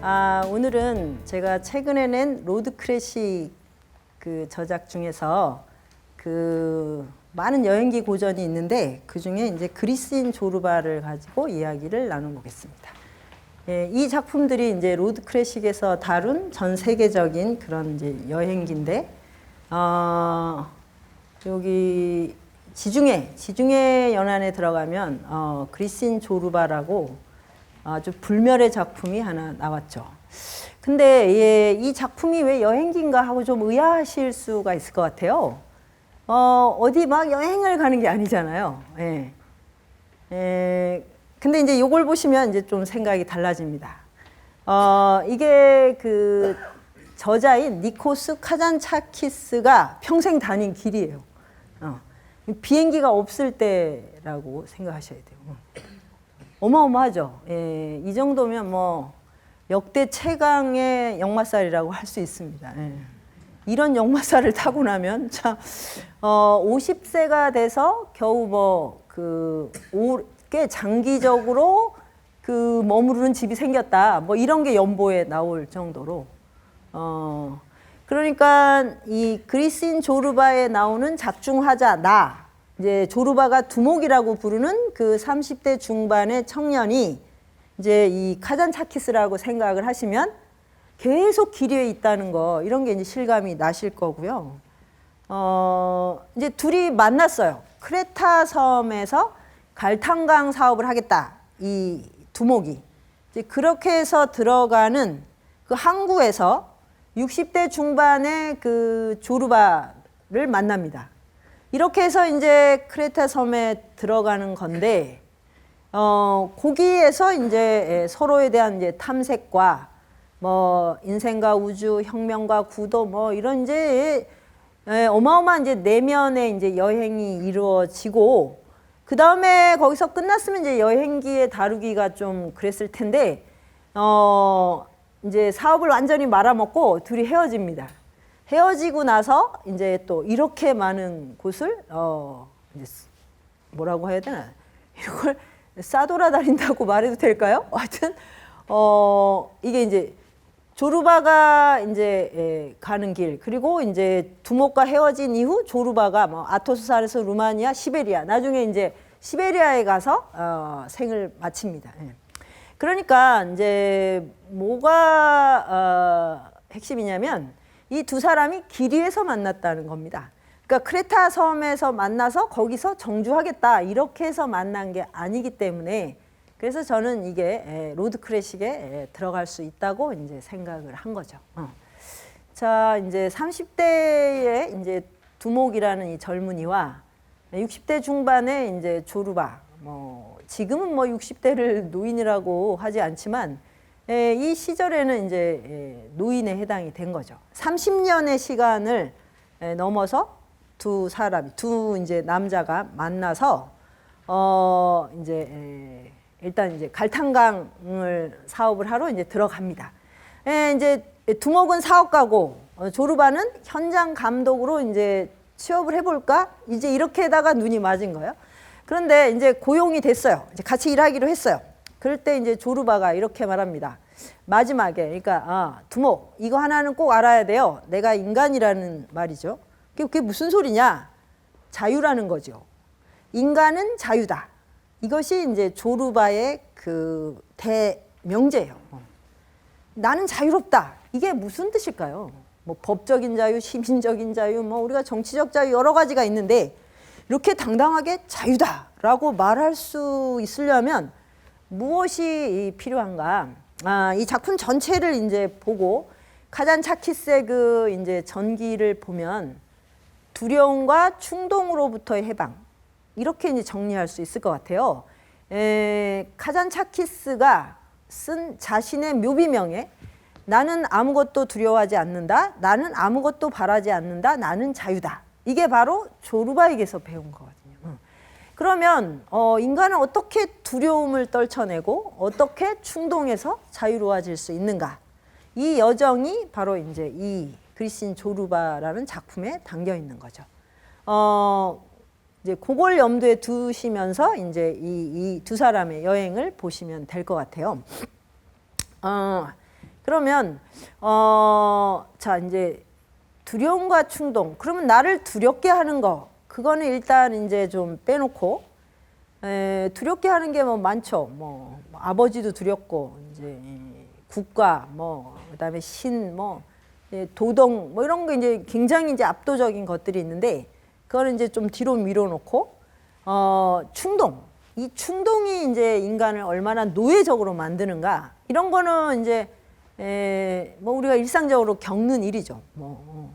오늘은 제가 최근에 낸 로드 클래식 그 저작 중에서 그 많은 여행기 고전이 있는데 그 중에 이제 그리스인 조르바를 가지고 이야기를 나눠보겠습니다. 예, 이 작품들이 이제 로드 클래식에서 다룬 전 세계적인 그런 이제 여행기인데, 여기 지중해 연안에 들어가면 그리스인 조르바라고 아주 불멸의 작품이 하나 나왔죠. 근데 예, 이 작품이 왜 여행기인가 하고 좀 의아하실 수가 있을 것 같아요. 어디 막 여행을 가는 게 아니잖아요. 예. 근데 이제 요걸 보시면 이제 좀 생각이 달라집니다. 이게 그 저자인 니코스 카잔차키스가 평생 다닌 길이에요. 비행기가 없을 때라고 생각하셔야 돼요. 어마어마하죠. 예, 이 정도면 뭐 역대 최강의 역마살이라고 할 수 있습니다. 예. 이런 역마살을 타고 나면 참 50세가 돼서 겨우 꽤 장기적으로 그 머무르는 집이 생겼다. 뭐 이런 게 연보에 나올 정도로. 그러니까 이 그리스인 조르바에 나오는 작중하자 이제 조르바가 두목이라고 부르는 그 30대 중반의 청년이 이제 이 카잔차키스라고 생각을 하시면 계속 기류에 있다는 거, 이런 게 이제 실감이 나실 거고요. 이제 둘이 만났어요. 크레타 섬에서 갈탄강 사업을 하겠다. 이 두목이. 이제 그렇게 해서 들어가는 그 항구에서 60대 중반의 그 조르바를 만납니다. 이렇게 해서 이제 크레타 섬에 들어가는 건데, 거기에서 이제 서로에 대한 이제 탐색과 뭐 인생과 우주, 혁명과 구도 뭐 이런 이제 어마어마한 이제 내면의 이제 여행이 이루어지고, 그 다음에 거기서 끝났으면 이제 여행기에 다루기가 좀 그랬을 텐데, 이제 사업을 완전히 말아먹고 둘이 헤어집니다. 헤어지고 나서 이제 또 이렇게 많은 곳을 이제 뭐라고 해야 되나, 이걸 싸돌아다닌다고 말해도 될까요? 하여튼 이게 이제 조르바가 이제 가는 길, 그리고 이제 두목과 헤어진 이후 조르바가 뭐 아토스산에서 루마니아, 시베리아, 나중에 이제 시베리아에 가서 생을 마칩니다. 그러니까 이제 뭐가 핵심이냐면 이 두 사람이 길 위에서 만났다는 겁니다. 그러니까 크레타 섬에서 만나서 거기서 정주하겠다 이렇게 해서 만난 게 아니기 때문에, 그래서 저는 이게 로드 클래식에 들어갈 수 있다고 이제 생각을 한 거죠. 자, 이제 30대의 이제 두목이라는 이 젊은이와 60대 중반의 이제 조르바, 뭐 지금은 뭐 60대를 노인이라고 하지 않지만 이 시절에는 이제 노인에 해당이 된 거죠. 30년의 시간을 넘어서 두 이제 남자가 만나서 이제 일단 이제 갈탄강을 사업을 하러 이제 들어갑니다. 이제 두목은 사업가고 조르바는 현장 감독으로 이제 취업을 해볼까? 이제 이렇게다가 눈이 맞은 거예요. 그런데 이제 고용이 됐어요. 이제 같이 일하기로 했어요. 그럴 때 이제 조르바가 이렇게 말합니다. 마지막에, 그러니까 두목, 이거 하나는 꼭 알아야 돼요. 내가 인간이라는 말이죠. 그게 무슨 소리냐? 자유라는 거죠. 인간은 자유다. 이것이 이제 조르바의 그 대명제예요. 나는 자유롭다. 이게 무슨 뜻일까요? 뭐 법적인 자유, 시민적인 자유, 뭐 우리가 정치적 자유 여러 가지가 있는데, 이렇게 당당하게 자유다라고 말할 수 있으려면 무엇이 필요한가? 이 작품 전체를 이제 보고 카잔차키스의 그 이제 전기를 보면 두려움과 충동으로부터의 해방, 이렇게 이제 정리할 수 있을 것 같아요. 카잔차키스가 쓴 자신의 묘비명에 나는 아무것도 두려워하지 않는다, 나는 아무것도 바라지 않는다, 나는 자유다. 이게 바로 조르바에게서 배운 거거든요. 그러면 인간은 어떻게 두려움을 떨쳐내고 어떻게 충동에서 자유로워질 수 있는가? 이 여정이 바로 이제 이 그리스인 조르바라는 작품에 담겨 있는 거죠. 이제 그걸 염두에 두시면서 이제 이 두 사람의 여행을 보시면 될 것 같아요. 그러면 자 이제 두려움과 충동. 그러면 나를 두렵게 하는 거 그거는 일단 이제 좀 빼놓고 두렵게 하는 게 뭐 많죠. 뭐 아버지도 두렵고 이제 국가 뭐 그다음에 신 뭐 도덕 뭐 이런 거 이제 굉장히 이제 압도적인 것들이 있는데 그거는 이제 좀 뒤로 밀어놓고 충동. 이 충동이 이제 인간을 얼마나 노예적으로 만드는가 이런 거는 이제 뭐 우리가 일상적으로 겪는 일이죠. 뭐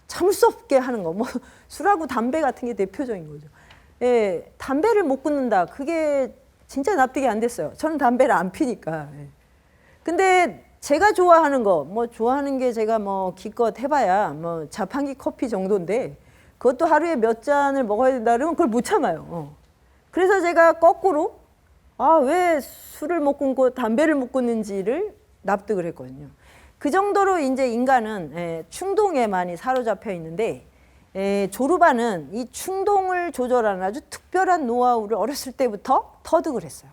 참을 수 없게 하는 거, 뭐 술하고 담배 같은 게 대표적인 거죠. 담배를 못 끊는다. 그게 진짜 납득이 안 됐어요. 저는 담배를 안 피니까. 근데 제가 좋아하는 거, 뭐 좋아하는 게 제가 뭐 기껏 해봐야 뭐 자판기 커피 정도인데 그것도 하루에 몇 잔을 먹어야 된다 그러면 그걸 못 참아요. 그래서 제가 거꾸로 왜 술을 못 끊고 담배를 못 끊는지를 납득을 했거든요. 그 정도로 이제 인간은 충동에 많이 사로잡혀 있는데 조르바는 이 충동을 조절하는 아주 특별한 노하우를 어렸을 때부터 터득을 했어요.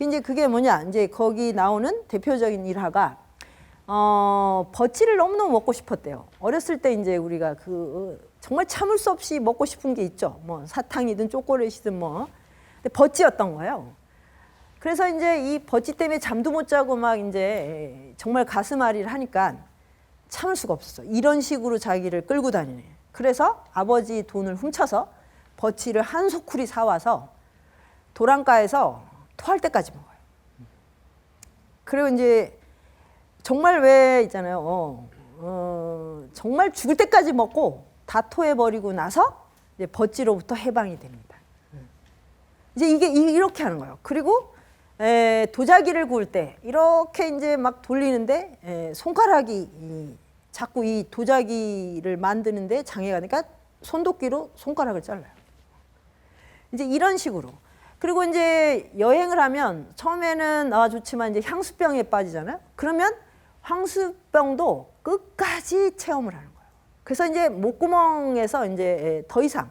이제 그게 뭐냐? 이제 거기 나오는 대표적인 일화가 버치를 너무너무 먹고 싶었대요. 어렸을 때 이제 우리가 정말 참을 수 없이 먹고 싶은 게 있죠. 뭐 사탕이든 초콜릿이든 뭐. 근데 버치였던 거예요. 그래서 이제 이 버치 때문에 잠도 못 자고 막 이제 정말 가슴앓이를 하니까 참을 수가 없었어. 이런 식으로 자기를 끌고 다니네. 그래서 아버지 돈을 훔쳐서 버치를 한 소쿠리 사와서 도랑가에서 토할 때까지 먹어요. 그리고 이제 정말 왜 있잖아요. 정말 죽을 때까지 먹고 다 토해버리고 나서 이제 버찌로부터 해방이 됩니다. 이제 이게 이렇게 하는 거예요. 그리고 도자기를 구울 때 이렇게 이제 막 돌리는데 손가락이 자꾸 이 도자기를 만드는데 장애가 되니까 손도끼로 손가락을 잘라요. 이제 이런 식으로. 그리고 이제 여행을 하면 처음에는 좋지만 이제 향수병에 빠지잖아요. 그러면 향수병도 끝까지 체험을 하는 거예요. 그래서 이제 목구멍에서 이제 더 이상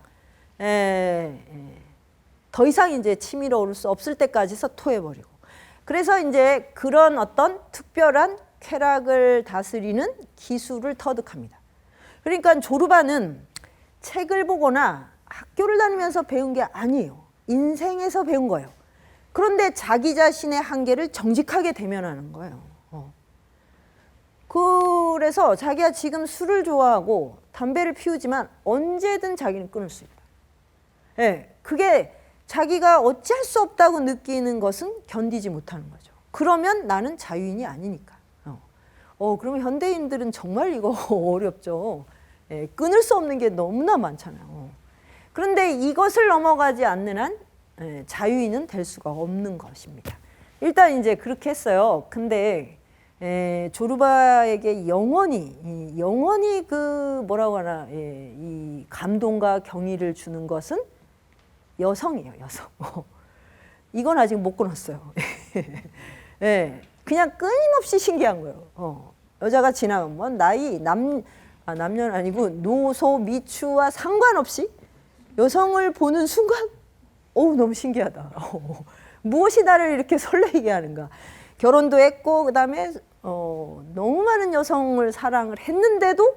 이제 치밀어 오를 수 없을 때까지 해서 토해버리고. 그래서 이제 그런 어떤 특별한 쾌락을 다스리는 기술을 터득합니다. 그러니까 조르바는 책을 보거나 학교를 다니면서 배운 게 아니에요. 인생에서 배운 거예요. 그런데 자기 자신의 한계를 정직하게 대면하는 거예요. 그래서 자기가 지금 술을 좋아하고 담배를 피우지만 언제든 자기는 끊을 수 있다. 그게 자기가 어찌할 수 없다고 느끼는 것은 견디지 못하는 거죠. 그러면 나는 자유인이 아니니까. 그러면 현대인들은 정말 이거 어렵죠. 끊을 수 없는 게 너무나 많잖아요. 그런데 이것을 넘어가지 않는 한 자유인은 될 수가 없는 것입니다. 일단 이제 그렇게 했어요. 근데 조르바에게 영원히 그 뭐라고 하나 이 감동과 경의를 주는 것은 여성이에요. 여성. 이건 아직 못 끊었어요. 그냥 끊임없이 신기한 거예요. 여자가 지나가면 뭐 나이 남녀는 아니고 노소 미추와 상관없이 여성을 보는 순간 너무 신기하다. 무엇이 나를 이렇게 설레게 하는가. 결혼도 했고 그다음에 너무 많은 여성을 사랑을 했는데도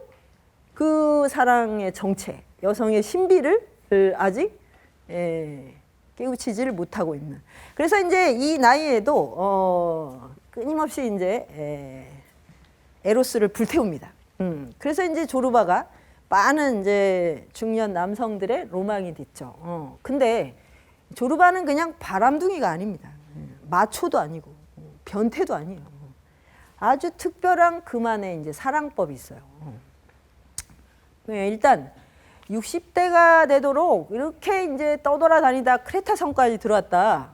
그 사랑의 정체, 여성의 신비를 아직 깨우치지를 못하고 있는. 그래서 이제 이 나이에도 끊임없이 이제 에로스를 불태웁니다. 그래서 이제 조르바가 많은 이제 중년 남성들의 로망이 됐죠. 근데 조르바는 그냥 바람둥이가 아닙니다. 마초도 아니고 변태도 아니에요. 아주 특별한 그만의 이제 사랑법이 있어요. 일단 60대가 되도록 이렇게 이제 떠돌아다니다 크레타 섬까지 들어왔다.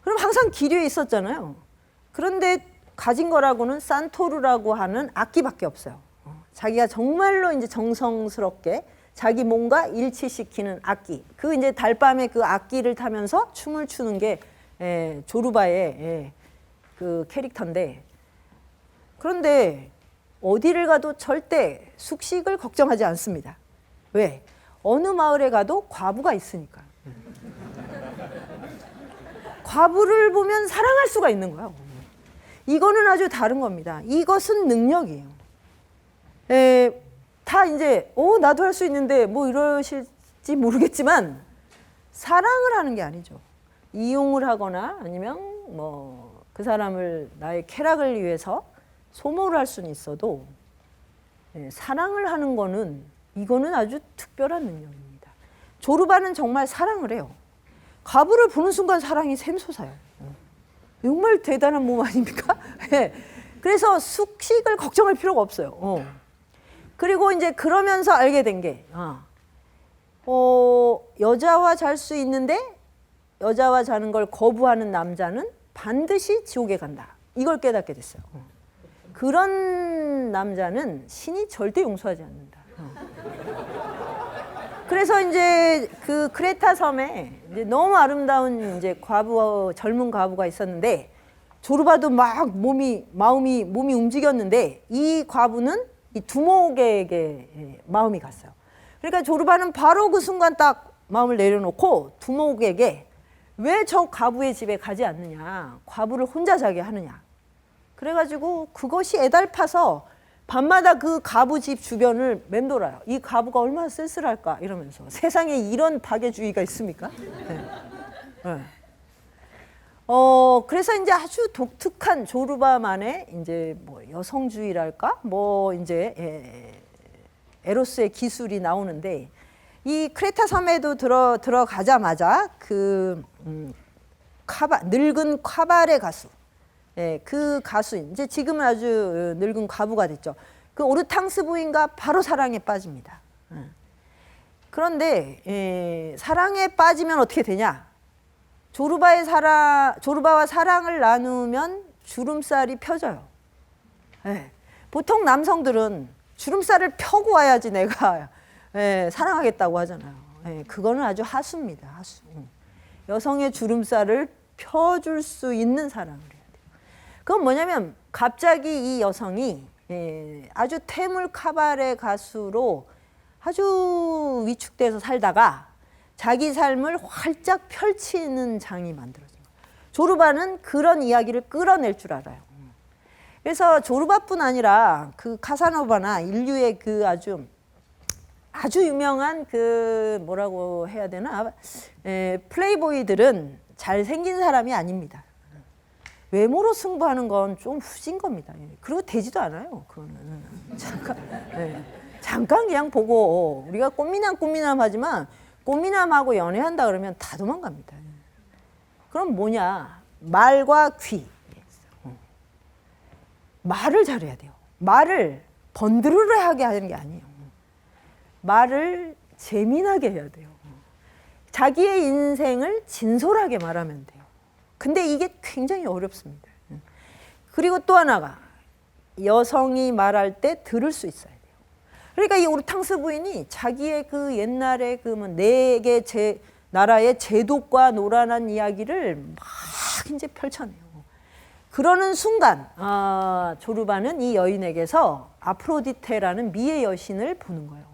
그럼 항상 기류에 있었잖아요. 그런데 가진 거라고는 산토르라고 하는 악기밖에 없어요. 자기가 정말로 이제 정성스럽게 자기 몸과 일치시키는 악기. 그 이제 달밤에 그 악기를 타면서 춤을 추는 게 조르바의 그 캐릭터인데, 그런데 어디를 가도 절대 숙식을 걱정하지 않습니다. 왜? 어느 마을에 가도 과부가 있으니까. 과부를 보면 사랑할 수가 있는 거예요. 이거는 아주 다른 겁니다. 이것은 능력이에요. 다 이제 나도 할 수 있는데 뭐 이러실지 모르겠지만 사랑을 하는 게 아니죠. 이용을 하거나 아니면 뭐 그 사람을 나의 쾌락을 위해서 소모를 할 수는 있어도 사랑을 하는 거는 이거는 아주 특별한 능력입니다. 조르바는 정말 사랑을 해요. 과부를 보는 순간 사랑이 샘솟아요. 정말 대단한 몸 아닙니까? 그래서 숙식을 걱정할 필요가 없어요. 그리고 이제 그러면서 알게 된 게 여자와 잘 수 있는데 여자와 자는 걸 거부하는 남자는 반드시 지옥에 간다. 이걸 깨닫게 됐어요. 그런 남자는 신이 절대 용서하지 않는다. 그래서 이제 그 크레타 섬에 이제 너무 아름다운 이제 젊은 과부가 있었는데 조르바도 막 몸이 움직였는데 이 과부는 이 두목에게 마음이 갔어요. 그러니까 조르바는 바로 그 순간 딱 마음을 내려놓고 두목에게 왜 저 과부의 집에 가지 않느냐, 과부를 혼자 자게 하느냐. 그래가지고 그것이 애달파서 밤마다 그 과부 집 주변을 맴돌아요. 이 과부가 얼마나 쓸쓸할까 이러면서. 세상에 이런 박애주의가 있습니까? 그래서 이제 아주 독특한 조르바만의 이제 뭐 여성주의랄까, 뭐 이제 에로스의 기술이 나오는데 이 크레타 섬에도 들어가자마자 그 늙은 카바레 가수, 그 가수 이제 지금은 아주 늙은 과부가 됐죠. 그 오르탕스 부인과 바로 사랑에 빠집니다. 그런데 사랑에 빠지면 어떻게 되냐? 조르바와 사랑을 나누면 주름살이 펴져요. 보통 남성들은 주름살을 펴고 와야지 내가 사랑하겠다고 하잖아요. 그거는 아주 하수입니다. 하수. 여성의 주름살을 펴줄 수 있는 사랑을 해야 돼요. 그건 뭐냐면 갑자기 이 여성이 아주 태물 카바레 가수로 아주 위축돼서 살다가 자기 삶을 활짝 펼치는 장이 만들어져요. 조르바는 그런 이야기를 끌어낼 줄 알아요. 그래서 조르바뿐 아니라 그 카사노바나 인류의 그 아주 유명한 그 뭐라고 해야 되나 플레이보이들은 잘생긴 사람이 아닙니다. 외모로 승부하는 건 좀 후진 겁니다. 그리고 되지도 않아요. 그거는 잠깐 그냥 보고 우리가 꽃미남 하지만 꽃미남하고 연애한다 그러면 다 도망갑니다. 그럼 뭐냐? 말과 귀. 말을 잘해야 돼요. 말을 번드르르하게 하는 게 아니에요. 말을 재미나게 해야 돼요. 자기의 인생을 진솔하게 말하면 돼요. 근데 이게 굉장히 어렵습니다. 그리고 또 하나가 여성이 말할 때 들을 수 있어야 돼요. 그러니까 이 오르탕스 부인이 자기의 그 옛날에 그 뭐 네 개 나라의 제독과 노란한 이야기를 막 이제 펼쳐내요. 그러는 순간 조르바는 이 여인에게서 아프로디테라는 미의 여신을 보는 거예요.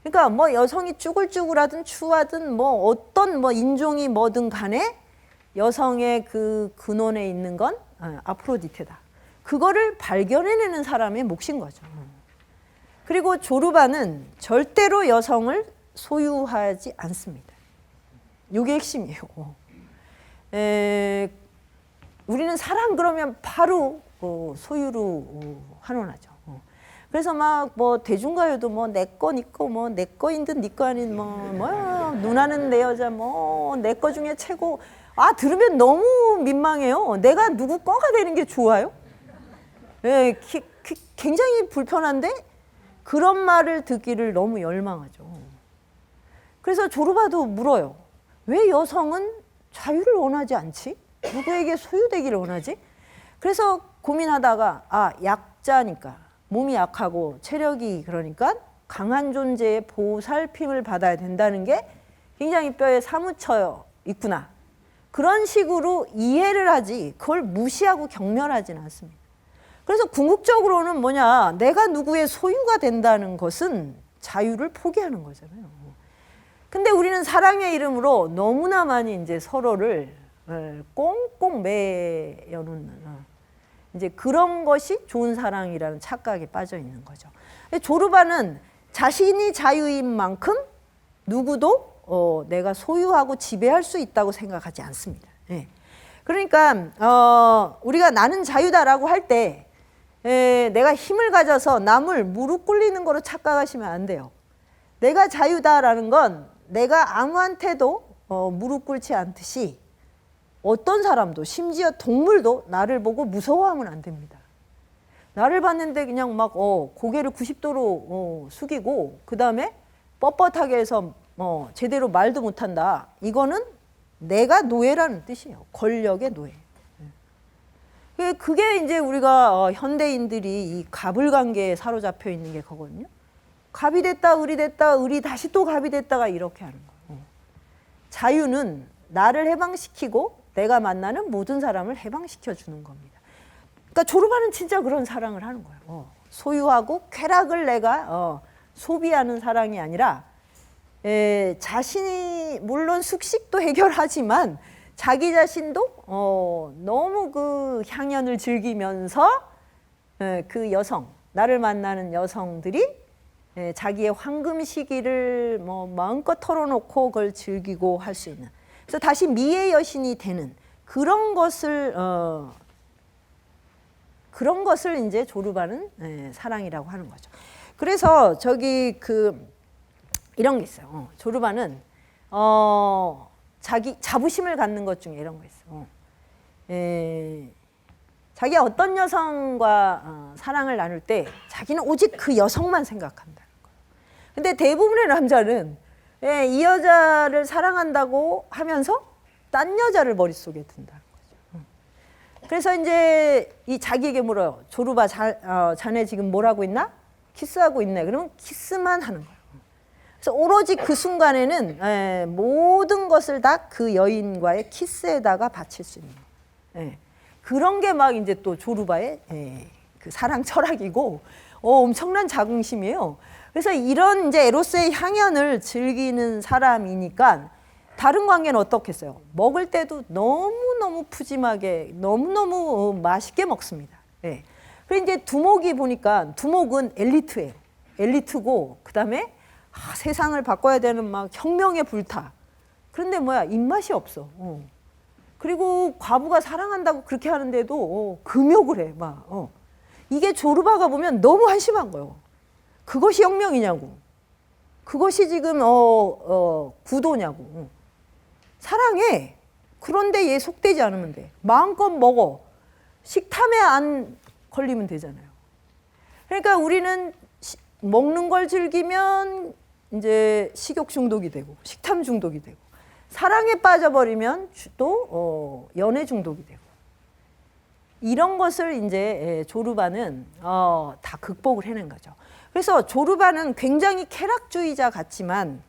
그러니까 뭐 여성이 쭈글쭈글하든 추하든 뭐 어떤 뭐 인종이 뭐든 간에 여성의 그 근원에 있는 건 아프로디테다. 그거를 발견해내는 사람의 몫인 거죠. 그리고 조르바는 절대로 여성을 소유하지 않습니다. 이게 핵심이에요. 우리는 사랑 그러면 바로 소유로 환원하죠. 그래서 막 뭐 대중가요도 뭐 내 거 니 거 뭐 내 거인 듯 니 거 아닌 뭐 누나는 내 여자 뭐 내 거 중에 최고. 들으면 너무 민망해요. 내가 누구 거가 되는 게 좋아요? 굉장히 불편한데 그런 말을 듣기를 너무 열망하죠. 그래서 조르바도 물어요. 왜 여성은 자유를 원하지 않지? 누구에게 소유되기를 원하지? 그래서 고민하다가 약자니까 몸이 약하고 체력이 그러니까 강한 존재의 보살핌을 받아야 된다는 게 굉장히 뼈에 사무쳐 있구나. 그런 식으로 이해를 하지 그걸 무시하고 경멸하지는 않습니다. 그래서 궁극적으로는 뭐냐, 내가 누구의 소유가 된다는 것은 자유를 포기하는 거잖아요. 근데 우리는 사랑의 이름으로 너무나 많이 이제 서로를 꽁꽁 매여놓는 이제 그런 것이 좋은 사랑이라는 착각에 빠져 있는 거죠. 조르바는 자신이 자유인 만큼 누구도 내가 소유하고 지배할 수 있다고 생각하지 않습니다. 예. 그러니까 우리가 나는 자유다라고 할 때 내가 힘을 가져서 남을 무릎 꿇리는 거로 착각하시면 안 돼요. 내가 자유다라는 건 내가 아무한테도 무릎 꿇지 않듯이 어떤 사람도 심지어 동물도 나를 보고 무서워하면 안 됩니다. 나를 봤는데 그냥 막 고개를 90도로 숙이고 그 다음에 뻣뻣하게 해서 제대로 말도 못한다. 이거는 내가 노예라는 뜻이에요. 권력의 노예. 그게 이제 우리가 현대인들이 이 갑을관계에 사로잡혀 있는 게 그거거든요. 갑이 됐다, 을이 됐다, 을이 다시 또 갑이 됐다가 이렇게 하는 거예요. 자유는 나를 해방시키고 내가 만나는 모든 사람을 해방시켜 주는 겁니다. 그러니까 조르바는 진짜 그런 사랑을 하는 거예요. 소유하고 쾌락을 내가 소비하는 사랑이 아니라 자신이 물론 숙식도 해결하지만 자기 자신도 너무 그 향연을 즐기면서 그 여성, 나를 만나는 여성들이 자기의 황금 시기를 마음껏 털어놓고 그걸 즐기고 할 수 있는, 그래서 다시 미의 여신이 되는 그런 것을 이제 조르바는 사랑이라고 하는 거죠. 그래서 저기 이런 게 있어요. 조르바는 자기 자부심을 갖는 것 중에 이런 거 있어요. 자기가 어떤 여성과 사랑을 나눌 때 자기는 오직 그 여성만 생각한다는 거예요. 근데 대부분의 남자는 이 여자를 사랑한다고 하면서 딴 여자를 머릿속에 든다는 거죠. 그래서 이제 이 자기에게 물어요. 조르바 자네 지금 뭘 하고 있나? 키스하고 있네. 그러면 키스만 하는 거예요. 그래서 오로지 그 순간에는 모든 것을 다 그 여인과의 키스에다가 바칠 수 있는 거예요. 그런 게 막 이제 또 조르바의 그 사랑 철학이고 엄청난 자긍심이에요. 그래서 이런 이제 에로스의 향연을 즐기는 사람이니까 다른 관계는 어떻겠어요? 먹을 때도 너무너무 푸짐하게 너무너무 맛있게 먹습니다. 그리고 이제 두목이 보니까 두목은 엘리트예요. 엘리트고 그다음에 세상을 바꿔야 되는 막 혁명에 불타. 그런데 입맛이 없어. 그리고 과부가 사랑한다고 그렇게 하는데도 금욕을 해. 이게 조르바가 보면 너무 한심한 거예요. 그것이 혁명이냐고. 그것이 지금 구도냐고. 사랑해. 그런데 얘 속되지 않으면 돼. 마음껏 먹어. 식탐에 안 걸리면 되잖아요. 그러니까 우리는 먹는 걸 즐기면 이제 식욕 중독이 되고 식탐 중독이 되고 사랑에 빠져버리면 또 연애 중독이 되고 이런 것을 이제 조르바는 다 극복을 해낸 거죠. 그래서 조르바는 굉장히 쾌락주의자 같지만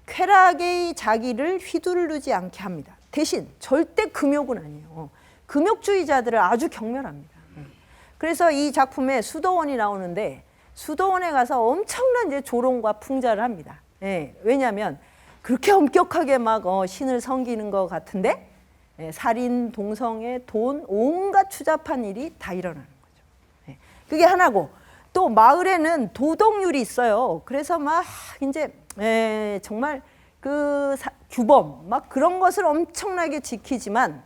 쾌락의 자기를 휘두르지 않게 합니다. 대신 절대 금욕은 아니에요. 금욕주의자들을 아주 경멸합니다. 그래서 이 작품에 수도원이 나오는데 수도원에 가서 엄청난 이제 조롱과 풍자를 합니다. 왜냐하면 그렇게 엄격하게 막 신을 섬기는 것 같은데 살인, 동성애, 돈, 온갖 추잡한 일이 다 일어나는 거죠. 그게 하나고 또 마을에는 도덕률이 있어요. 그래서 막 이제 정말 그 규범 막 그런 것을 엄청나게 지키지만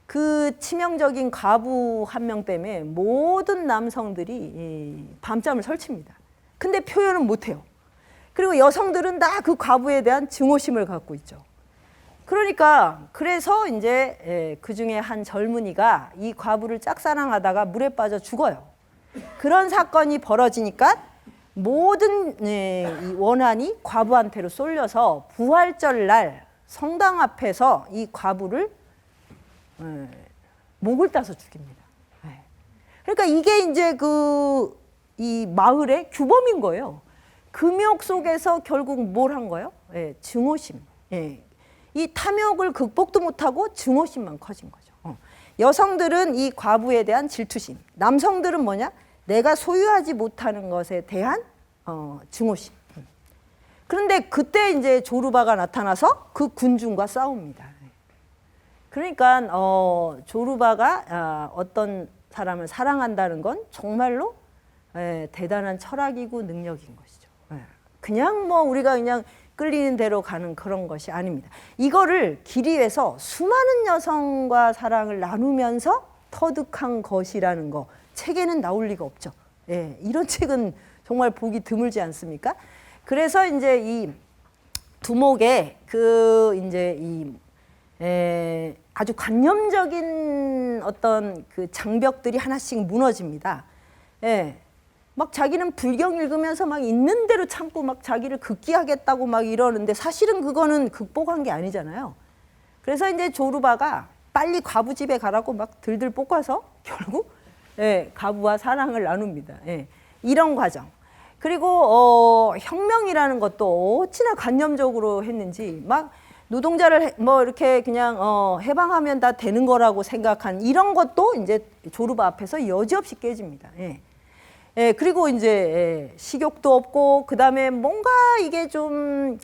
그 치명적인 과부 한 명 때문에 모든 남성들이 밤잠을 설칩니다. 근데 표현은 못해요. 그리고 여성들은 다 그 과부에 대한 증오심을 갖고 있죠. 그러니까 그래서 이제 그 중에 한 젊은이가 이 과부를 짝사랑하다가 물에 빠져 죽어요. 그런 사건이 벌어지니까 모든 이 원한이 과부한테로 쏠려서 부활절 날 성당 앞에서 이 과부를 목을 따서 죽입니다. 그러니까 이게 이제 이 마을의 규범인 거예요. 금욕 속에서 결국 뭘 한 거예요? 증오심. 이 탐욕을 극복도 못하고 증오심만 커진 거죠. 여성들은 이 과부에 대한 질투심, 남성들은 뭐냐? 내가 소유하지 못하는 것에 대한 증오심. 그런데 그때 이제 조르바가 나타나서 그 군중과 싸웁니다. 그러니까 조르바가 어떤 사람을 사랑한다는 건 정말로 대단한 철학이고 능력인 것이죠. 그냥 뭐 우리가 그냥 끌리는 대로 가는 그런 것이 아닙니다. 이거를 길이 위해서 수많은 여성과 사랑을 나누면서 터득한 것이라는 거 책에는 나올 리가 없죠. 이런 책은 정말 보기 드물지 않습니까? 그래서 이제 이 두목의 이제 아주 관념적인 어떤 그 장벽들이 하나씩 무너집니다. 막 자기는 불경 읽으면서 막 있는 대로 참고 막 자기를 극기하겠다고 막 이러는데 사실은 그거는 극복한 게 아니잖아요. 그래서 이제 조르바가 빨리 과부 집에 가라고 막 들들 볶아서 결국 과부와 사랑을 나눕니다. 이런 과정. 그리고 혁명이라는 것도 어찌나 관념적으로 했는지 막 노동자를 뭐 이렇게 그냥 해방하면 다 되는 거라고 생각한 이런 것도 이제 조르바 앞에서 여지없이 깨집니다. 그리고 이제 식욕도 없고 그다음에 뭔가 이게 좀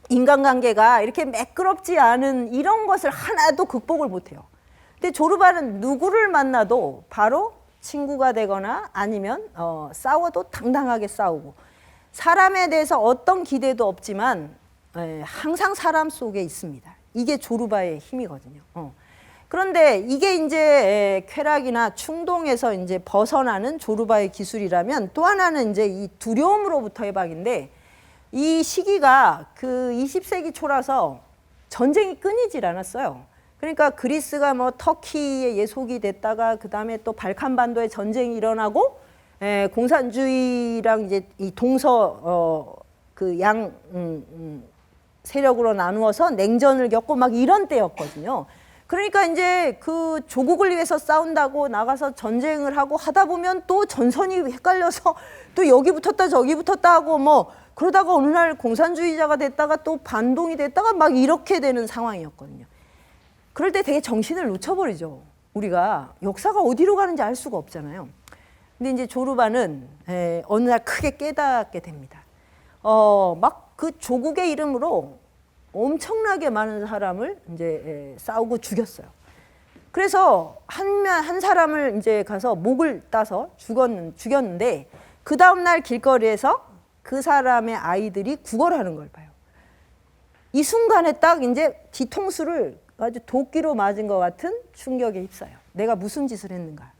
인간관계가 이렇게 매끄럽지 않은 이런 것을 하나도 극복을 못해요. 근데 조르바는 누구를 만나도 바로 친구가 되거나 아니면 싸워도 당당하게 싸우고 사람에 대해서 어떤 기대도 없지만 항상 사람 속에 있습니다. 이게 조르바의 힘이거든요. 그런데 이게 이제 쾌락이나 충동에서 이제 벗어나는 조르바의 기술이라면 또 하나는 이제 이 두려움으로부터 해방인데 이 시기가 그 20세기 초라서 전쟁이 끊이질 않았어요. 그러니까 그리스가 뭐 터키의 예속이 됐다가 그 다음에 또 발칸반도에 전쟁이 일어나고 공산주의랑 이제 이 동서 그 양 세력으로 나누어서 냉전을 겪고 막 이런 때였거든요. 그러니까 이제 그 조국을 위해서 싸운다고 나가서 전쟁을 하고 하다 보면 또 전선이 헷갈려서 또 여기 붙었다 저기 붙었다 하고 뭐 그러다가 어느 날 공산주의자가 됐다가 또 반동이 됐다가 막 이렇게 되는 상황이었거든요. 그럴 때 되게 정신을 놓쳐버리죠. 우리가 역사가 어디로 가는지 알 수가 없잖아요. 근데 이제 조르바는 어느 날 크게 깨닫게 됩니다. 막 그 조국의 이름으로 엄청나게 많은 사람을 이제 싸우고 죽였어요. 그래서 한 사람을 이제 가서 목을 따서 죽였는데 그 다음 날 길거리에서 그 사람의 아이들이 구걸하는 걸 봐요. 이 순간에 딱 이제 뒤통수를 아주 도끼로 맞은 것 같은 충격에 휩싸요. 내가 무슨 짓을 했는가?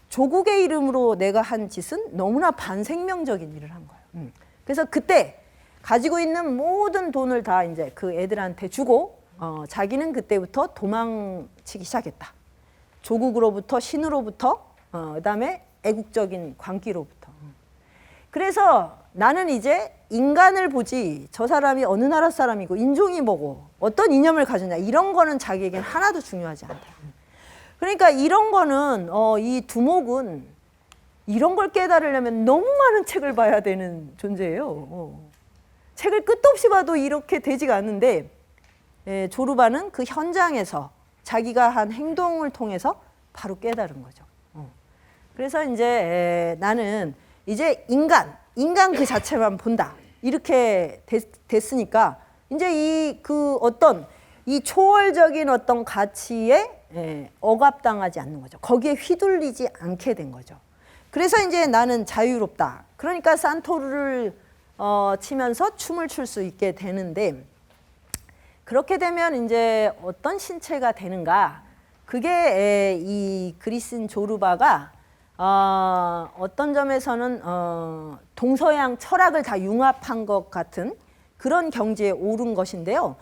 조국의 이름으로 내가 한 짓은 너무나 반생명적인 일을 한 거예요. 그래서 그때 가지고 있는 모든 돈을 다 이제 그 애들한테 주고 자기는 그때부터 도망치기 시작했다. 조국으로부터 신으로부터 그다음에 애국적인 광기로부터. 그래서 나는 이제 인간을 보지 저 사람이 어느 나라 사람이고 인종이 뭐고 어떤 이념을 가졌냐 이런 거는 자기에겐 하나도 중요하지 않다. 그러니까 이런 거는 이 두목은 이런 걸 깨달으려면 너무 많은 책을 봐야 되는 존재예요. 책을 끝도 없이 봐도 이렇게 되지가 않는데 조르바는 그 현장에서 자기가 한 행동을 통해서 바로 깨달은 거죠. 그래서 이제 나는 이제 인간 그 자체만 본다. 이렇게 됐으니까 이제 이 초월적인 어떤 가치에 억압당하지 않는 거죠. 거기에 휘둘리지 않게 된 거죠. 그래서 이제 나는 자유롭다. 그러니까 산토르를 치면서 춤을 출 수 있게 되는데 그렇게 되면 이제 어떤 신체가 되는가? 그게 이 그리스인 조르바가 어떤 점에서는 동서양 철학을 다 융합한 것 같은 그런 경지에 오른 것인데요.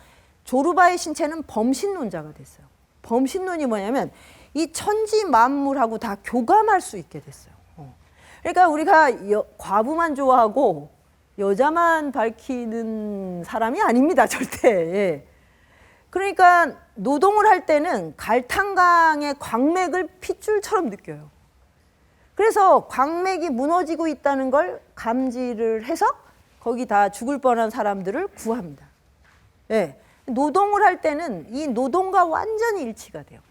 조르바의 신체는 범신론자가 됐어요. 범신론이 뭐냐면 이 천지 만물하고 다 교감할 수 있게 됐어요. 그러니까 우리가 과부만 좋아하고 여자만 밝히는 사람이 아닙니다. 절대. 그러니까 노동을 할 때는 갈탄강의 광맥을 핏줄처럼 느껴요. 그래서 광맥이 무너지고 있다는 걸 감지를 해서 거기 다 죽을 뻔한 사람들을 구합니다. 노동을 할 때는 이 노동과 완전히 일치가 돼요.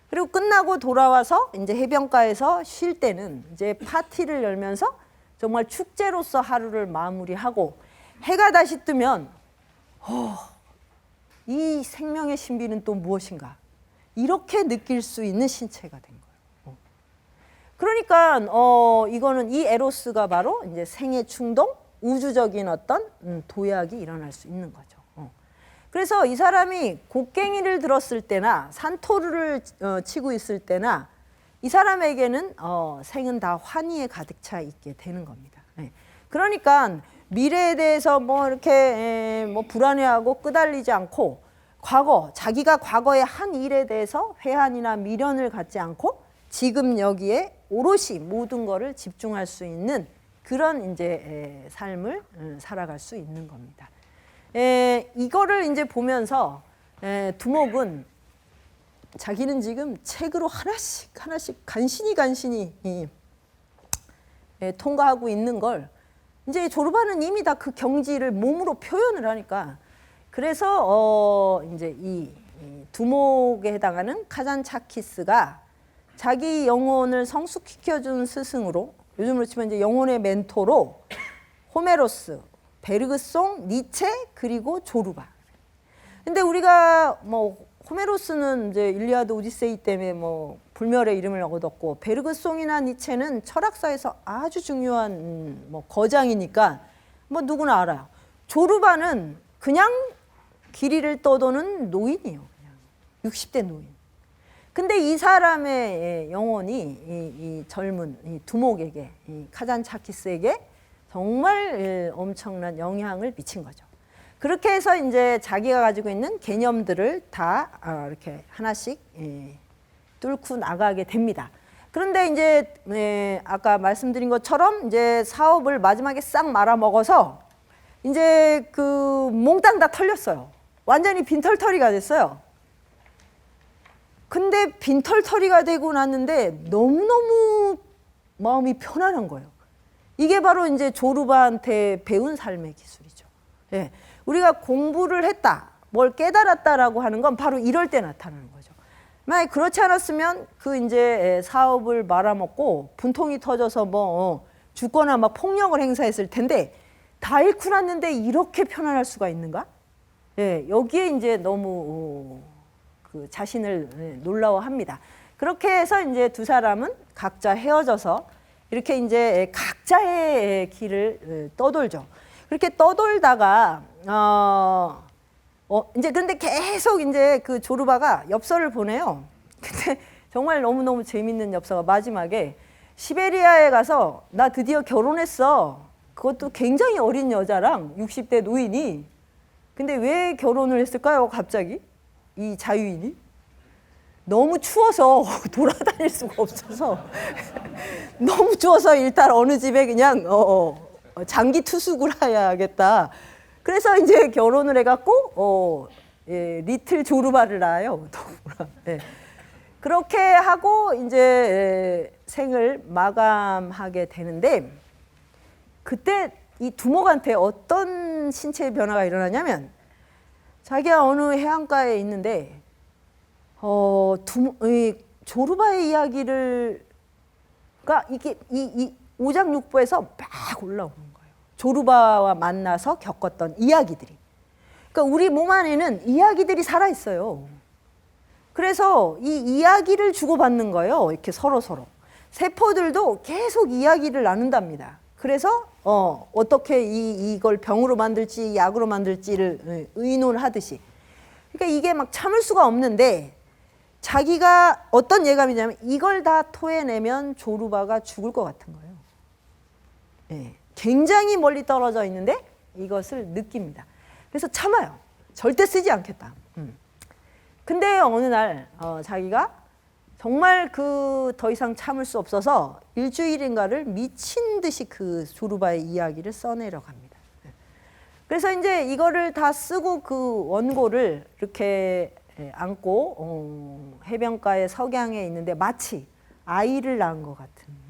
그리고 끝나고 돌아와서 이제 해변가에서 쉴 때는 이제 파티를 열면서 정말 축제로서 하루를 마무리하고 해가 다시 뜨면 이 생명의 신비는 또 무엇인가 이렇게 느낄 수 있는 신체가 된 거예요. 그러니까 이거는 이 에로스가 바로 이제 생애 충동, 우주적인 어떤 도약이 일어날 수 있는 거죠. 그래서 이 사람이 곡괭이를 들었을 때나 산토를 치고 있을 때나 이 사람에게는 생은 다 환희에 가득 차 있게 되는 겁니다. 그러니까 미래에 대해서 뭐 이렇게 뭐 불안해하고 끄달리지 않고 자기가 과거의 한 일에 대해서 회한이나 미련을 갖지 않고 지금 여기에 오롯이 모든 거를 집중할 수 있는 그런 이제 삶을 살아갈 수 있는 겁니다. 이거를 이제 보면서 두목은 자기는 지금 책으로 하나씩 간신히 통과하고 있는 걸 이제 조르바는 이미 다 그 경지를 몸으로 표현을 하니까 그래서 이제 이 두목에 해당하는 카잔차키스가 자기 영혼을 성숙시켜준 스승으로 요즘으로 치면 이제 영혼의 멘토로 호메로스, 베르그송, 니체 그리고 조르바. 근데 우리가 뭐 호메로스는 이제 일리아드 오디세이 때문에 뭐 불멸의 이름을 얻었고 베르그송이나 니체는 철학사에서 아주 중요한 뭐 거장이니까 뭐 누구나 알아요. 조르바는 그냥 길이를 떠도는 노인이에요. 그냥 60대 노인. 근데 이 사람의 영혼이 이 젊은 이 두목에게 이 카잔차키스에게 정말 엄청난 영향을 미친 거죠. 그렇게 해서 이제 자기가 가지고 있는 개념들을 다 이렇게 하나씩 뚫고 나가게 됩니다. 그런데 이제 아까 말씀드린 것처럼 이제 사업을 마지막에 싹 말아먹어서 이제 그 몽땅 다 털렸어요. 완전히 빈털터리가 됐어요. 근데 빈털터리가 되고 났는데 너무너무 마음이 편안한 거예요. 이게 바로 이제 조르바한테 배운 삶의 기술이죠. 예. 우리가 공부를 했다, 뭘 깨달았다라고 하는 건 바로 이럴 때 나타나는 거죠. 만약 그렇지 않았으면 그 이제 사업을 말아먹고 분통이 터져서 뭐 죽거나 막 폭력을 행사했을 텐데 다 잃고 났는데 이렇게 편안할 수가 있는가? 예, 여기에 이제 너무 그 자신을 놀라워합니다. 그렇게 해서 이제 두 사람은 각자 헤어져서 이렇게 이제 각자의 길을 떠돌죠. 그렇게 떠돌다가 이제 근데 계속 이제 그 조르바가 엽서를 보내요. 근데 정말 너무너무 재밌는 엽서가 마지막에 시베리아에 가서 나 드디어 결혼했어. 그것도 굉장히 어린 여자랑 60대 노인이. 근데 왜 결혼을 했을까요? 갑자기 이 자유인이 너무 추워서 돌아다닐 수가 없어서 너무 추워서 일단 어느 집에 그냥 장기 투숙을 해야겠다. 그래서 이제 결혼을 해갖고 리틀 조르바를 낳아요. 예. 그렇게 하고 이제 생을 마감하게 되는데 그때 이 두목한테 어떤 신체의 변화가 일어나냐면 자기가 어느 해안가에 있는데 조르바의 이야기를 이게 이 오장육부에서 막 올라오는 거예요. 조르바와 만나서 겪었던 이야기들이. 그러니까 우리 몸 안에는 이야기들이 살아 있어요. 그래서 이 이야기를 주고받는 거예요. 이렇게 서로. 세포들도 계속 이야기를 나눈답니다. 그래서 어떻게 이걸 병으로 만들지 약으로 만들지를 의논하듯이. 그러니까 이게 막 참을 수가 없는데 자기가 어떤 예감이냐면 이걸 다 토해내면 조르바가 죽을 것 같은 거예요. 예, 굉장히 멀리 떨어져 있는데 이것을 느낍니다. 그래서 참아요. 절대 쓰지 않겠다. 근데 어느 날 자기가 정말 더 이상 참을 수 없어서 일주일인가를 미친 듯이 그 조르바의 이야기를 써내려 갑니다. 그래서 이제 이거를 다 쓰고 그 원고를 이렇게 안고 해변가의 석양에 있는데 마치 아이를 낳은 것 같은.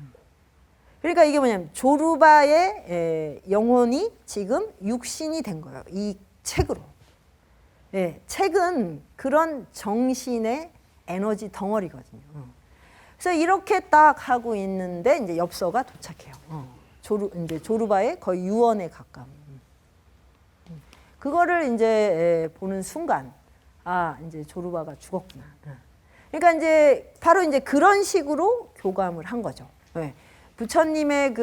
그러니까 이게 뭐냐면 조르바의 영혼이 지금 육신이 된 거예요. 이 책으로. 예, 책은 그런 정신의 에너지 덩어리거든요. 그래서 이렇게 딱 하고 있는데 이제 엽서가 도착해요. 이제 조르바의 거의 유언에 가까운. 그거를 이제 보는 순간, 이제 조르바가 죽었구나. 그러니까 이제 바로 이제 그런 식으로 교감을 한 거죠. 예. 부처님의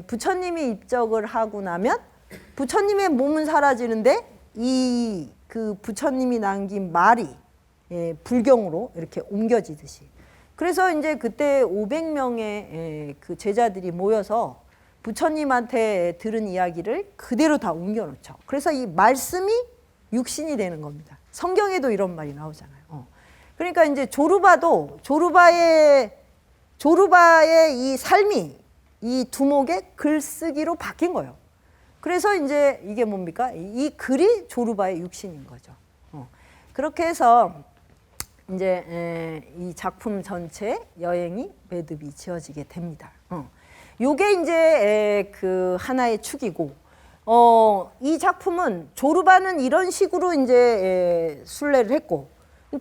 부처님이 입적을 하고 나면 부처님의 몸은 사라지는데 이 그 부처님이 남긴 말이 불경으로 이렇게 옮겨지듯이. 그래서 이제 그때 500명의 그 제자들이 모여서 부처님한테 들은 이야기를 그대로 다 옮겨놓죠. 그래서 이 말씀이 육신이 되는 겁니다. 성경에도 이런 말이 나오잖아요. 그러니까 이제 조르바의 이 삶이 이 두목의 글쓰기로 바뀐 거예요. 그래서 이제 이게 뭡니까? 이 글이 조르바의 육신인 거죠. 그렇게 해서 이제 이 작품 전체 여행이 매듭이 지어지게 됩니다. 요게 이제 그 하나의 축이고, 이 작품은 조르바는 이런 식으로 이제 순례를 했고,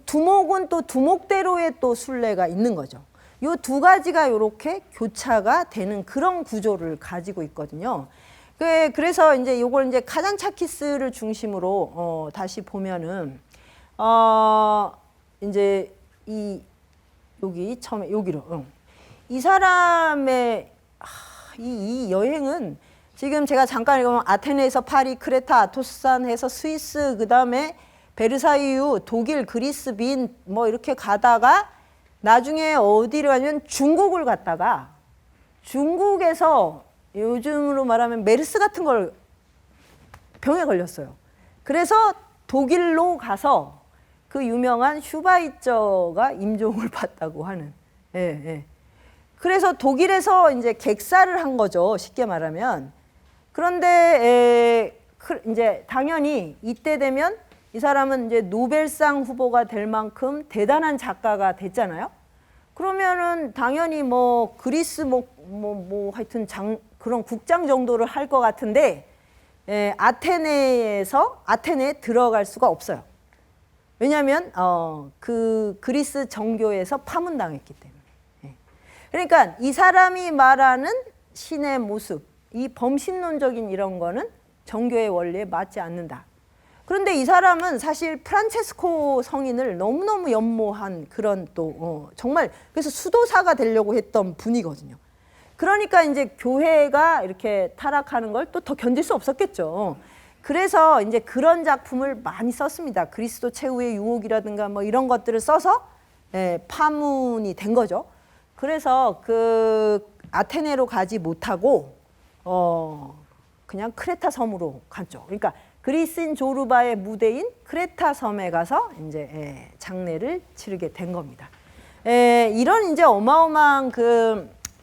두목은 또 두목대로의 또 순례가 있는 거죠. 요 두 가지가 이렇게 교차가 되는 그런 구조를 가지고 있거든요. 그래서 이제 요걸 이제 카잔차키스를 중심으로 다시 보면은 이제 여기 처음에 여기로 이 사람의 이 여행은 지금 제가 잠깐 읽으면 아테네에서 파리, 크레타, 아토스산 해서 스위스, 그 다음에 베르사유, 독일, 그리스, 빈 뭐 이렇게 가다가 나중에 어디를 가냐면 중국을 갔다가 중국에서 요즘으로 말하면 메르스 같은 걸 병에 걸렸어요. 그래서 독일로 가서 그 유명한 슈바이처가 임종을 받다고 하는. 그래서 독일에서 이제 객사를 한 거죠. 쉽게 말하면. 그런데 이제 당연히 이때 되면 이 사람은 이제 노벨상 후보가 될 만큼 대단한 작가가 됐잖아요. 그러면은 당연히 뭐 그리스 뭐 하여튼 그런 국장 정도를 할 것 같은데 아테네에 들어갈 수가 없어요. 왜냐하면 그 그리스 정교에서 파문당했기 때문에. 그러니까 이 사람이 말하는 신의 모습, 이 범신론적인 이런 거는 정교의 원리에 맞지 않는다. 그런데 이 사람은 사실 프란체스코 성인을 너무너무 연모한 그런 또 정말 그래서 수도사가 되려고 했던 분이거든요. 그러니까 이제 교회가 이렇게 타락하는 걸 또 더 견딜 수 없었겠죠. 그래서 이제 그런 작품을 많이 썼습니다. 그리스도 최후의 유혹이라든가 뭐 이런 것들을 써서 파문이 된 거죠. 그래서 그 아테네로 가지 못하고 그냥 크레타 섬으로 갔죠. 그러니까 그리스인 조르바의 무대인 크레타 섬에 가서 이제 장례를 치르게 된 겁니다. 이런 이제 어마어마한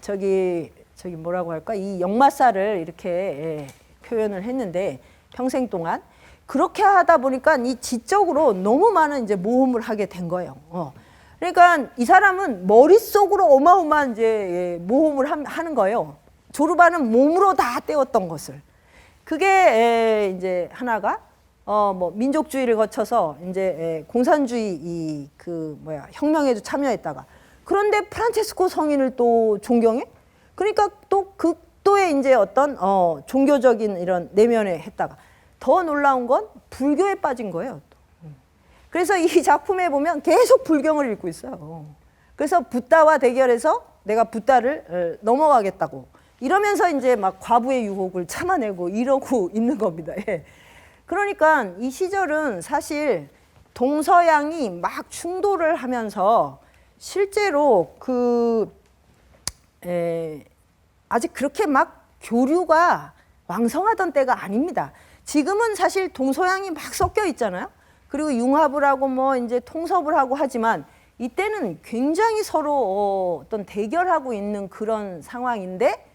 저기 뭐라고 할까? 이 역마살을 이렇게 표현을 했는데 평생 동안 그렇게 하다 보니까 이 지적으로 너무 많은 이제 모험을 하게 된 거예요. 그러니까 이 사람은 머릿속으로 어마어마한 이제 모험을 하는 거예요. 조르바는 몸으로 다 때웠던 것을. 그게 이제 하나가 뭐 민족주의를 거쳐서 이제 공산주의 혁명에도 참여했다가 그런데 프란체스코 성인을 또 존경해? 그러니까 또 극도의 이제 어떤 종교적인 이런 내면에 했다가 더 놀라운 건 불교에 빠진 거예요. 그래서 이 작품에 보면 계속 불경을 읽고 있어요. 그래서 붓다와 대결해서 내가 붓다를 넘어가겠다고 이러면서 이제 막 과부의 유혹을 참아내고 이러고 있는 겁니다. 그러니까 이 시절은 사실 동서양이 막 충돌을 하면서 실제로 아직 그렇게 막 교류가 왕성하던 때가 아닙니다. 지금은 사실 동서양이 막 섞여 있잖아요. 그리고 융합을 하고 뭐 이제 통섭을 하고 하지만 이때는 굉장히 서로 어떤 대결하고 있는 그런 상황인데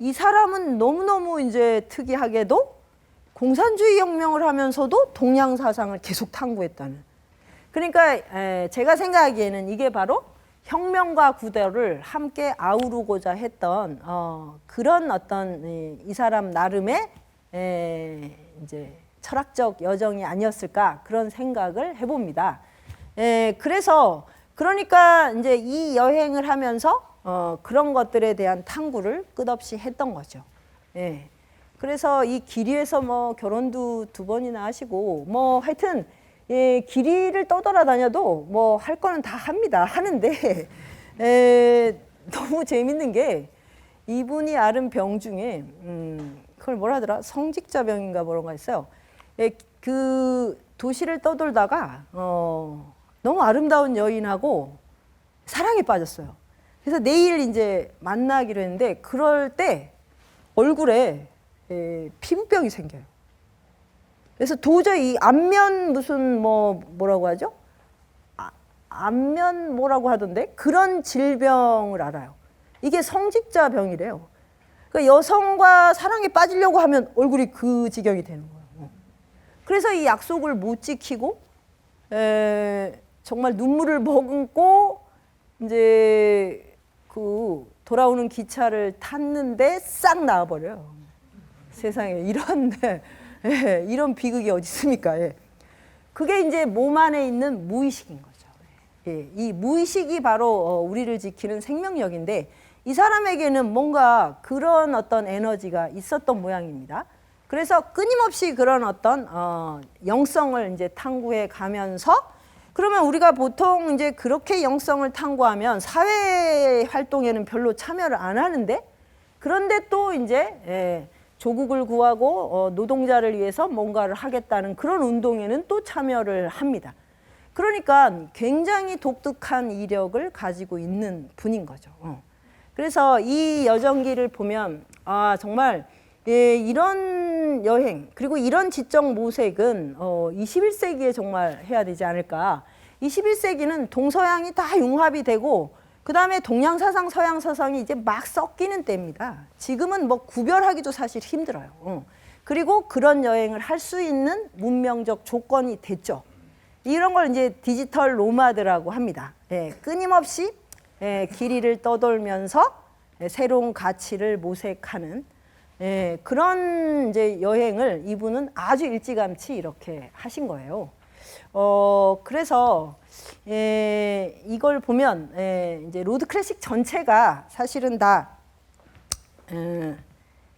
이 사람은 너무너무 이제 특이하게도 공산주의 혁명을 하면서도 동양 사상을 계속 탐구했다는. 그러니까 제가 생각하기에는 이게 바로 혁명과 구대를 함께 아우르고자 했던 그런 어떤 이 사람 나름의 이제 철학적 여정이 아니었을까 그런 생각을 해봅니다. 그래서 그러니까 이제 이 여행을 하면서 그런 것들에 대한 탐구를 끝없이 했던 거죠. 그래서 이 길이에서 뭐 결혼도 2번이나 하시고 뭐 하여튼 길이를 떠돌아다녀도 뭐 할 거는 다 합니다. 하는데 너무 재밌는 게 이분이 앓은 병 중에 그걸 뭐라 하더라? 성직자병인가 뭐런가 있어요. 예, 그 도시를 떠돌다가 너무 아름다운 여인하고 사랑에 빠졌어요. 그래서 내일 이제 만나기로 했는데 그럴 때 얼굴에 피부병이 생겨요. 그래서 도저히 안면 무슨 뭐라고 하죠? 안면 뭐라고 하던데 그런 질병을 알아요. 이게 성직자병이래요. 그러니까 여성과 사랑에 빠지려고 하면 얼굴이 그 지경이 되는 거예요. 그래서 이 약속을 못 지키고 정말 눈물을 머금고 이제 그 돌아오는 기차를 탔는데 싹 나와버려요. 세상에 이런 비극이 어디 있습니까? 예. 그게 이제 몸 안에 있는 무의식인 거죠. 예. 이 무의식이 바로 우리를 지키는 생명력인데 이 사람에게는 뭔가 그런 어떤 에너지가 있었던 모양입니다. 그래서 끊임없이 그런 어떤 영성을 이제 탐구해 가면서 그러면 우리가 보통 이제 그렇게 영성을 탐구하면 사회 활동에는 별로 참여를 안 하는데 그런데 또 이제 조국을 구하고 노동자를 위해서 뭔가를 하겠다는 그런 운동에는 또 참여를 합니다. 그러니까 굉장히 독특한 이력을 가지고 있는 분인 거죠. 그래서 이 여정기를 보면 정말 이런 여행 그리고 이런 지적 모색은 21세기에 정말 해야 되지 않을까. 21세기는 동서양이 다 융합이 되고 그 다음에 동양사상 서양사상이 이제 막 섞이는 때입니다. 지금은 뭐 구별하기도 사실 힘들어요. 그리고 그런 여행을 할 수 있는 문명적 조건이 됐죠. 이런 걸 이제 디지털 노마드라고 합니다. 끊임없이 길이를 떠돌면서 새로운 가치를 모색하는 그런 이제 여행을 이분은 아주 일찌감치 이렇게 하신 거예요. 그래서 이걸 보면 이제 로드 클래식 전체가 사실은 다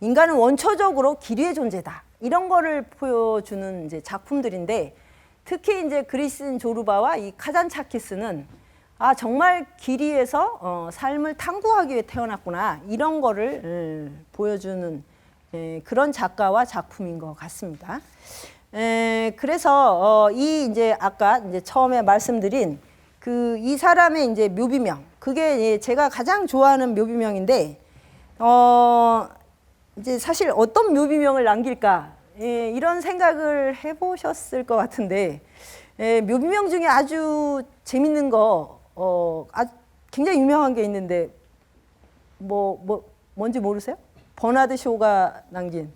인간은 원초적으로 기류의 존재다 이런 거를 보여주는 이제 작품들인데 특히 이제 그리스인 조르바와 이 카잔차키스는 정말 기리에서 삶을 탐구하기 위해 태어났구나 이런 거를 보여주는 그런 작가와 작품인 것 같습니다. 그래서 이 이제 아까 이제 처음에 말씀드린 그 이 사람의 이제 묘비명 그게 제가 가장 좋아하는 묘비명인데 이제 사실 어떤 묘비명을 남길까 이런 생각을 해보셨을 것 같은데 묘비명 중에 아주 재밌는 거 굉장히 유명한 게 있는데 뭔지 모르세요? 버나드 쇼가 남긴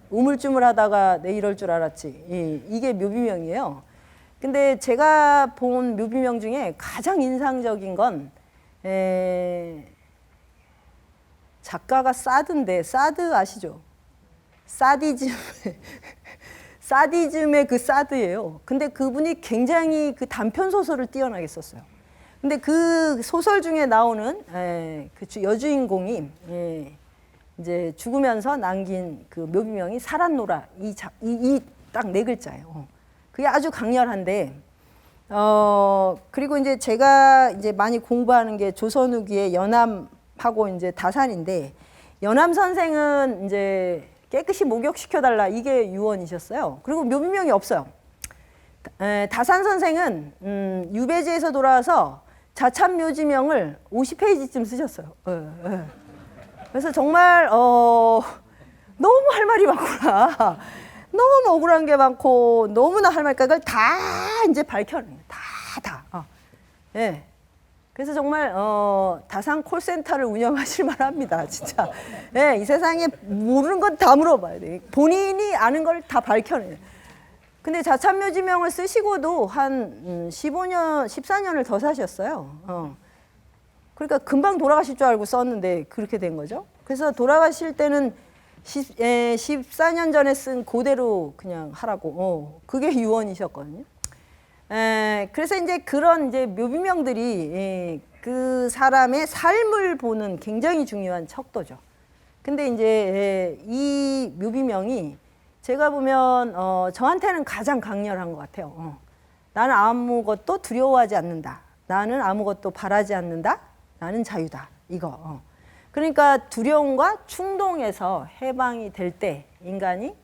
우물쭈물하다가 내 이럴 줄 알았지. 이게 묘비명이에요. 근데 제가 본 묘비명 중에 가장 인상적인 건 작가가 사드인데 사드 아시죠? 사디즘의 그 사드예요. 근데 그분이 굉장히 그 단편 소설을 뛰어나게 썼어요. 근데 그 소설 중에 나오는 그 여주인공이 이제 죽으면서 남긴 그 묘비명이 살았노라 이 딱 네 글자예요. 그게 아주 강렬한데 그리고 이제 제가 이제 많이 공부하는 게 조선 후기의 연암하고 이제 다산인데 연암 선생은 이제 깨끗이 목욕시켜달라 이게 유언이셨어요. 그리고 묘비명이 없어요. 다산 선생은 유배지에서 돌아와서 자참묘지명을 50페이지쯤 쓰셨어요. 그래서 정말 너무 할 말이 많구나. 너무 억울한 게 많고 너무나 할 말까 그걸 다 이제 밝혀내요. 다. 그래서 정말 다산 콜센터를 운영하실 만합니다. 진짜. 이 세상에 모르는 건 다 물어봐야 돼. 본인이 아는 걸 다 밝혀내요. 근데 자참묘지명을 쓰시고도 한 15년, 14년을 더 사셨어요. 그러니까 금방 돌아가실 줄 알고 썼는데 그렇게 된 거죠. 그래서 돌아가실 때는 14년 전에 쓴 그대로 그냥 하라고. 그게 유언이셨거든요. 그래서 이제 그런 이제 묘비명들이 그 사람의 삶을 보는 굉장히 중요한 척도죠. 근데 이제 이 묘비명이 제가 보면 저한테는 가장 강렬한 것 같아요. 나는 아무것도 두려워하지 않는다. 나는 아무것도 바라지 않는다. 나는 자유다. 이거. 그러니까 두려움과 충동에서 해방이 될 때 인간이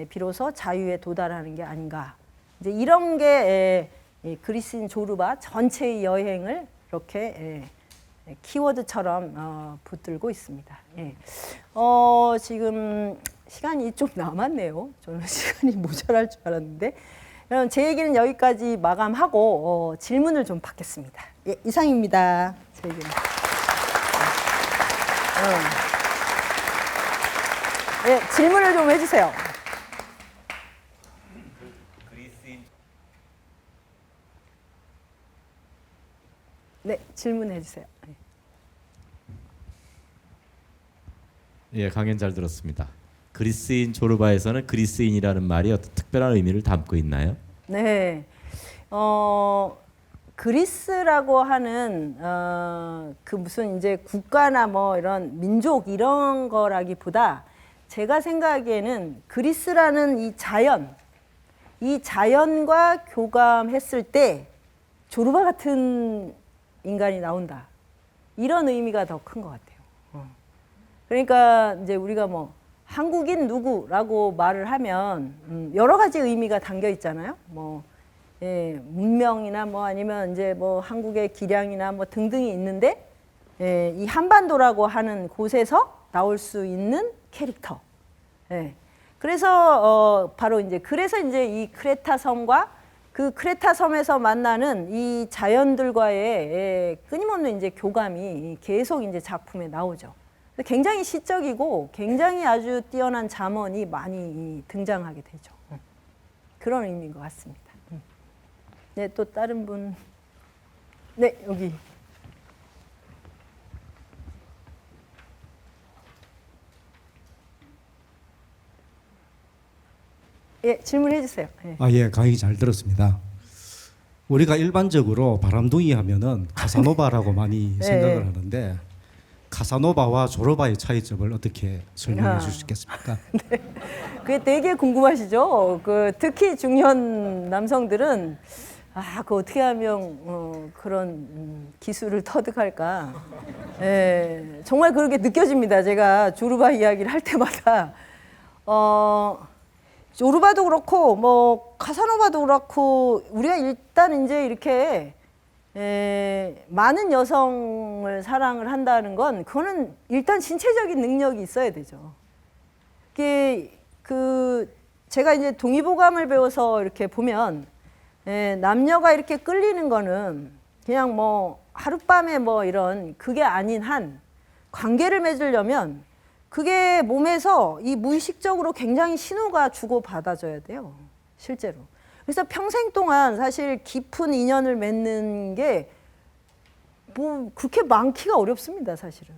비로소 자유에 도달하는 게 아닌가. 이제 이런 게 그리스인 조르바 전체의 여행을 이렇게 키워드처럼 붙들고 있습니다. 지금 시간이 좀 남았네요. 저는 시간이 모자랄 줄 알았는데. 그럼 제 얘기는 여기까지 마감하고 질문을 좀 받겠습니다. 예, 이상입니다. 제 얘기는. 예, 질문을 좀 해주세요. 네, 질문해 주세요. 예, 강연 잘 들었습니다. 그리스인 조르바에서는 그리스인이라는 말이 어떤 특별한 의미를 담고 있나요? 네, 그리스라고 하는 그 무슨 이제 국가나 뭐 이런 민족 이런 거라기보다 제가 생각하기에는 그리스라는 이 자연과 교감했을 때 조르바 같은 인간이 나온다. 이런 의미가 더 큰 것 같아요. 그러니까 이제 우리가 뭐 한국인 누구라고 말을 하면 여러 가지 의미가 담겨 있잖아요. 뭐 문명이나 뭐 아니면 이제 뭐 한국의 기량이나 뭐 등등이 있는데 이 한반도라고 하는 곳에서 나올 수 있는 캐릭터. 그래서 바로 이제 그래서 이제 이 크레타 섬과 그 크레타 섬에서 만나는 이 자연들과의 끊임없는 이제 교감이 계속 이제 작품에 나오죠. 굉장히 시적이고 굉장히 아주 뛰어난 잠언이 많이 등장하게 되죠. 그런 의미인 것 같습니다. 네, 또 다른 분. 네, 여기. 예, 질문해 주세요. 예. 예, 강의 잘 들었습니다. 우리가 일반적으로 바람둥이 하면은 카사노바라고 많이 생각을 하는데 카사노바와 조르바의 차이점을 어떻게 설명해 주시겠습니까? 네, 그게 되게 궁금하시죠? 특히 중년 남성들은 그 어떻게 하면 그런 기술을 터득할까? 정말 그렇게 느껴집니다. 제가 조르바 이야기를 할 때마다 조르바도 그렇고 뭐 카사노바도 그렇고 우리가 일단 이제 이렇게 많은 여성을 사랑을 한다는 건 그거는 일단 신체적인 능력이 있어야 되죠. 제가 이제 동의보감을 배워서 이렇게 보면 남녀가 이렇게 끌리는 거는 그냥 뭐 하룻밤에 뭐 이런 그게 아닌 한 관계를 맺으려면 그게 몸에서 이 무의식적으로 굉장히 신호가 주고받아져야 돼요. 실제로. 그래서 평생 동안 사실 깊은 인연을 맺는 게 뭐 그렇게 많기가 어렵습니다, 사실은.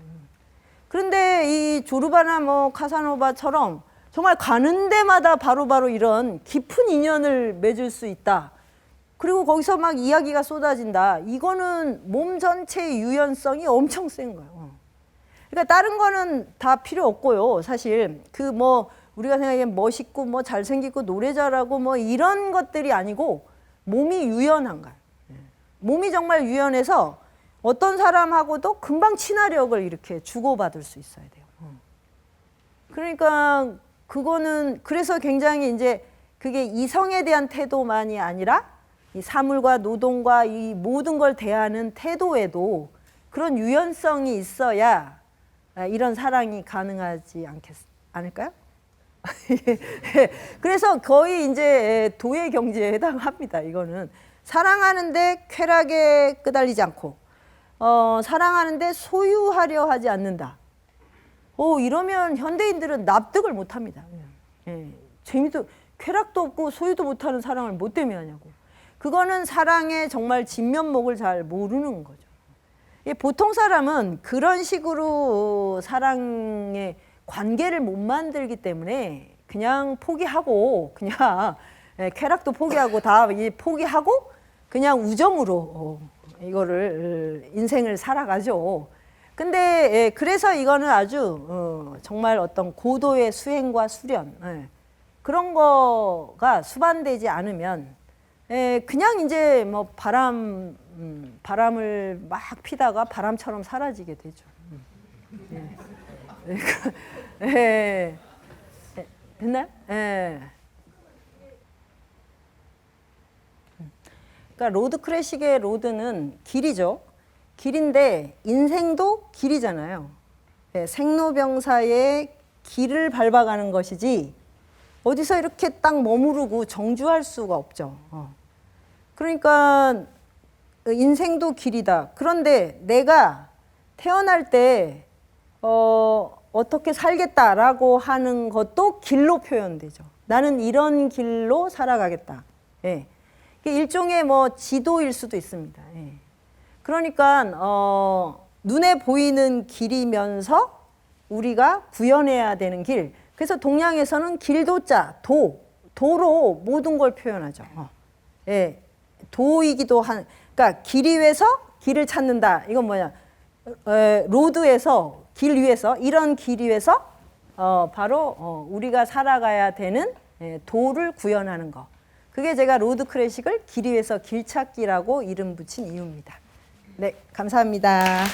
그런데 이 조르바나 뭐 카사노바처럼 정말 가는 데마다 바로바로 이런 깊은 인연을 맺을 수 있다. 그리고 거기서 막 이야기가 쏟아진다. 이거는 몸 전체의 유연성이 엄청 센 거예요. 그러니까 다른 거는 다 필요 없고요. 사실 우리가 생각하기엔 멋있고 뭐 잘생기고 노래 잘하고 뭐 이런 것들이 아니고 몸이 유연한 거예요. 몸이 정말 유연해서 어떤 사람하고도 금방 친화력을 이렇게 주고받을 수 있어야 돼요. 그러니까 그거는 그래서 굉장히 이제 그게 이성에 대한 태도만이 아니라 이 사물과 노동과 이 모든 걸 대하는 태도에도 그런 유연성이 있어야 이런 사랑이 가능하지 않을까요? 그래서 거의 이제 도의 경지에 해당합니다. 이거는 사랑하는데 쾌락에 끄달리지 않고 사랑하는데 소유하려 하지 않는다. 이러면 현대인들은 납득을 못합니다. 재미도 쾌락도 없고 소유도 못하는 사랑을 뭐 때문에 하냐고. 그거는 사랑의 정말 진면목을 잘 모르는 거죠. 보통 사람은 그런 식으로 사랑의 관계를 못 만들기 때문에 그냥 포기하고 그냥 쾌락도 포기하고 다 포기하고 그냥 우정으로 이거를 인생을 살아가죠. 근데 그래서 이거는 아주 정말 어떤 고도의 수행과 수련 그런 거가 수반되지 않으면 그냥 이제 뭐 바람 바람을 막 피다가 바람처럼 사라지게 되죠. 예. 됐나요? 예. 그러니까 로드 클래식의 로드는 길이죠. 길인데 인생도 길이잖아요. 예, 생로병사의 길을 밟아가는 것이지 어디서 이렇게 딱 머무르고 정주할 수가 없죠. 그러니까 인생도 길이다. 그런데 내가 태어날 때 어떻게 살겠다라고 하는 것도 길로 표현되죠. 나는 이런 길로 살아가겠다. 예. 이게 일종의 뭐 지도일 수도 있습니다. 예. 그러니까 눈에 보이는 길이면서 우리가 구현해야 되는 길. 그래서 동양에서는 길도자, 도로 모든 걸 표현하죠. 예. 도이기도 한, 그러니까 길 위에서 길을 찾는다. 이건 뭐냐? 로드에서 길 위에서 이런 길 위에서 바로 우리가 살아가야 되는 도를 구현하는 거. 그게 제가 로드 클래식을 길 위에서 길 찾기라고 이름 붙인 이유입니다. 네, 감사합니다.